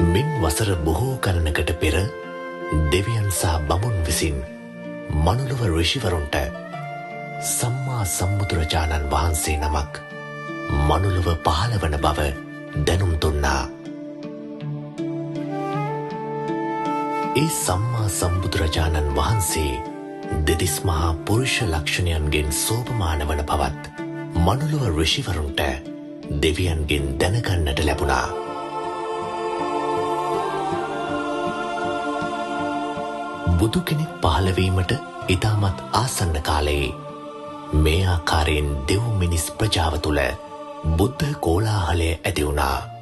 මින් වසර බොහෝ ගණනකට පෙර දෙවියන් සහ බමුන් විසින් මනුලොව ඍෂිවරුන්ට සම්මා සම්බුදුරජාණන් වහන්සේ නමක් මනුලොව පහළ වන බව දැනුම් දුන්නා. ඒ සම්මා සම්බුදුරජාණන් වහන්සේ දෙතිස් මහා පුරුෂ ලක්ෂණයන්ගෙන් සෝපමාන වන බවත් මනුලොව ඍෂිවරුන්ට දෙවියන්ගෙන් දැනගන්නට ලැබුණා. බුදු කෙනෙක් පහළවීමට ඉතාමත් ආසන්න කාලයේ මේ ආකාරයෙන් දෙව් මිනිස් ප්‍රජාව තුළ බුද්ධ කෝලාහලය ඇති වුණා.